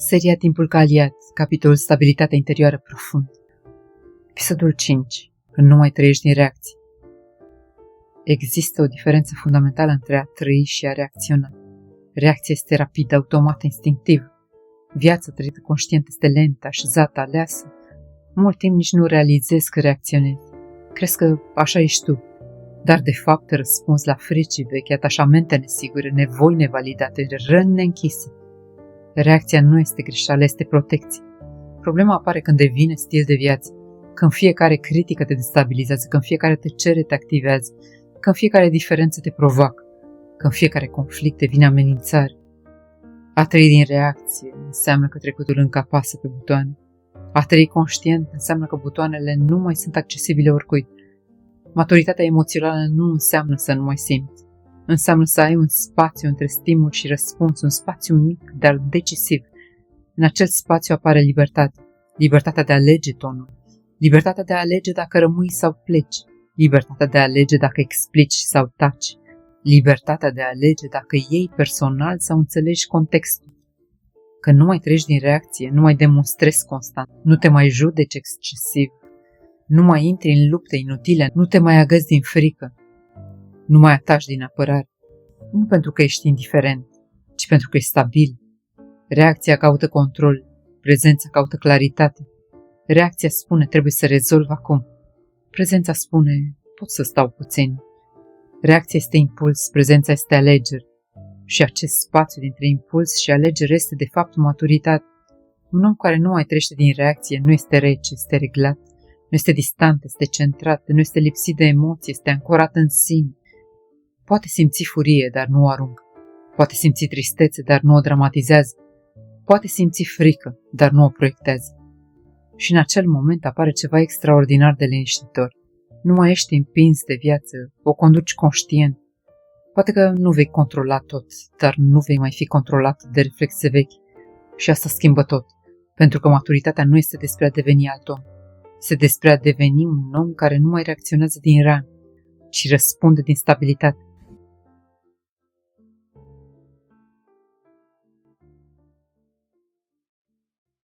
Seria Timpul ca aliat, capitolul Stabilitatea interioară profund. Episodul 5. Când nu mai trăiești din reacții. Există o diferență fundamentală între a trăi și a reacționa. Reacția este rapidă, automată, instinctivă. Viața trăită conștient este lentă, așezată, aleasă. Mult timp nici nu realizezi că reacționezi. Crezi că așa ești tu. Dar de fapt răspunzi la fricii vechi, atașamente nesigure, nevoi nevalidate, răni neînchise. Reacția nu este greșeală, este protecție. Problema apare când devine stil de viață, când fiecare critică te destabilizează, când fiecare tăcere te activează, când fiecare diferență te provoacă, când fiecare conflict devine amenințare. A trăi din reacție înseamnă că trecutul încă apasă pe butoane. A trăi conștient înseamnă că butoanele nu mai sunt accesibile oricui. Maturitatea emoțională nu înseamnă să nu mai simți. Înseamnă să ai un spațiu între stimul și răspuns, un spațiu mic, dar decisiv. În acel spațiu apare libertate. Libertatea de a alege tonul. Libertatea de a alege dacă rămâi sau pleci. Libertatea de a alege dacă explici sau taci. Libertatea de a alege dacă iei personal sau înțelegi contextul. Când nu mai treci din reacție, nu mai demonstrezi constant, nu te mai judeci excesiv, nu mai intri în lupte inutile, nu te mai agăți din frică, nu mai ataci din apărare. Nu pentru că ești indiferent, ci pentru că ești stabil. Reacția caută control, prezența caută claritate. Reacția spune, trebuie să rezolv acum. Prezența spune, pot să stau puțin. Reacția este impuls, prezența este alegere. Și acest spațiu dintre impuls și alegere este de fapt maturitate. Un om care nu mai trece din reacție nu este rece, este reglat, nu este distant, este centrat, nu este lipsit de emoții, este ancorat în sine. Poate simți furie, dar nu o aruncă. Poate simți tristețe, dar nu o dramatizează. Poate simți frică, dar nu o proiectează. Și în acel moment apare ceva extraordinar de liniștitor. Nu mai ești împins de viață, o conduci conștient. Poate că nu vei controla tot, dar nu vei mai fi controlat de reflexe vechi. Și asta schimbă tot, pentru că maturitatea nu este despre a deveni alt om. Este despre a deveni un om care nu mai reacționează din ran, ci răspunde din stabilitate.